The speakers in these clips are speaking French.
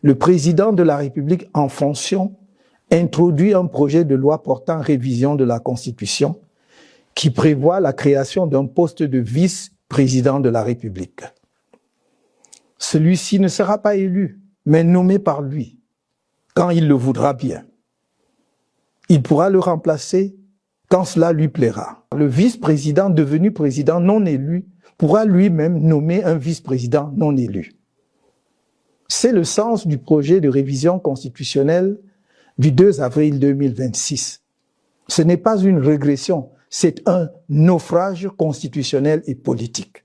le président de la République en fonction introduit un projet de loi portant révision de la Constitution qui prévoit la création d'un poste de vice-président de la République. Celui-ci ne sera pas élu, mais nommé par lui, quand il le voudra bien. Il pourra le remplacer quand cela lui plaira. Le vice-président devenu président non élu pourra lui-même nommer un vice-président non élu. C'est le sens du projet de révision constitutionnelle du 2 avril 2026. Ce n'est pas une régression, c'est un naufrage constitutionnel et politique.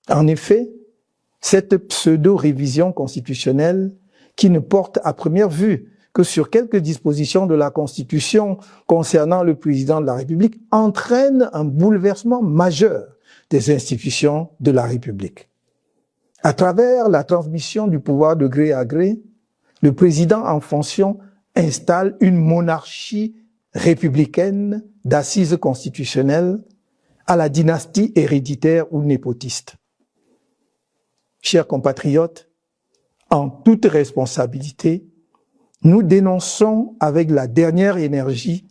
En effet, cette pseudo-révision constitutionnelle, qui ne porte à première vue que sur quelques dispositions de la Constitution concernant le président de la République, entraîne un bouleversement majeur des institutions de la République. À travers la transmission du pouvoir de gré à gré, le président en fonction installe une monarchie républicaine d'assises constitutionnelles à la dynastie héréditaire ou népotiste. Chers compatriotes, en toute responsabilité, nous dénonçons avec la dernière énergie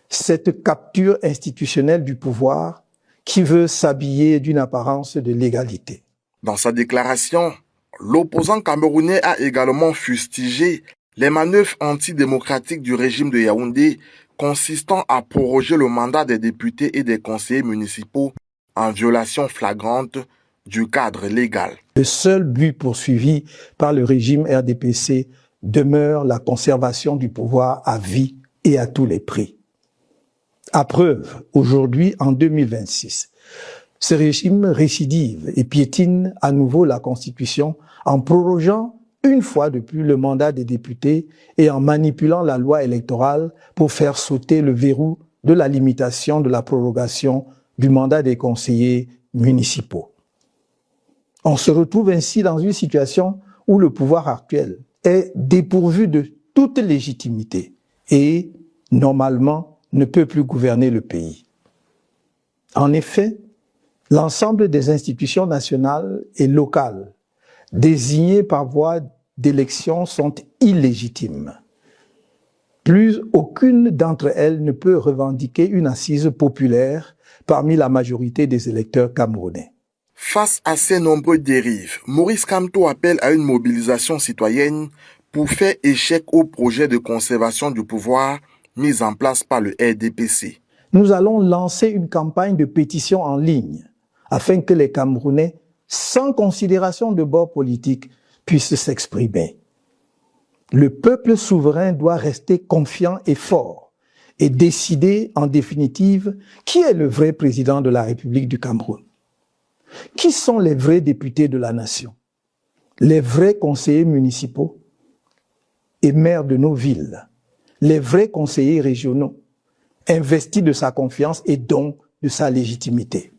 cette capture institutionnelle du pouvoir qui veut s'habiller d'une apparence de légalité. Dans sa déclaration, l'opposant camerounais a également fustigé les manœuvres antidémocratiques du régime de Yaoundé consistant à proroger le mandat des députés et des conseillers municipaux en violation flagrante du cadre légal. Le seul but poursuivi par le régime RDPC demeure la conservation du pouvoir à vie et à tous les prix. À preuve, aujourd'hui, en 2026, ce régime récidive et piétine à nouveau la Constitution en prorogeant une fois de plus le mandat des députés et en manipulant la loi électorale pour faire sauter le verrou de la limitation de la prorogation du mandat des conseillers municipaux. On se retrouve ainsi dans une situation où le pouvoir actuel est dépourvu de toute légitimité et, normalement, ne peut plus gouverner le pays. En effet, l'ensemble des institutions nationales et locales désignées par voie d'élection sont illégitimes. Plus aucune d'entre elles ne peut revendiquer une assise populaire parmi la majorité des électeurs camerounais. Face à ces nombreuses dérives, Maurice Kamto appelle à une mobilisation citoyenne pour faire échec au projet de conservation du pouvoir mis en place par le RDPC. Nous allons lancer une campagne de pétition en ligne afin que les Camerounais, sans considération de bord politique, puissent s'exprimer. Le peuple souverain doit rester confiant et fort et décider en définitive qui est le vrai président de la République du Cameroun. Qui sont les vrais députés de la nation? Les vrais conseillers municipaux et maires de nos villes, les vrais conseillers régionaux, investis de sa confiance et donc de sa légitimité.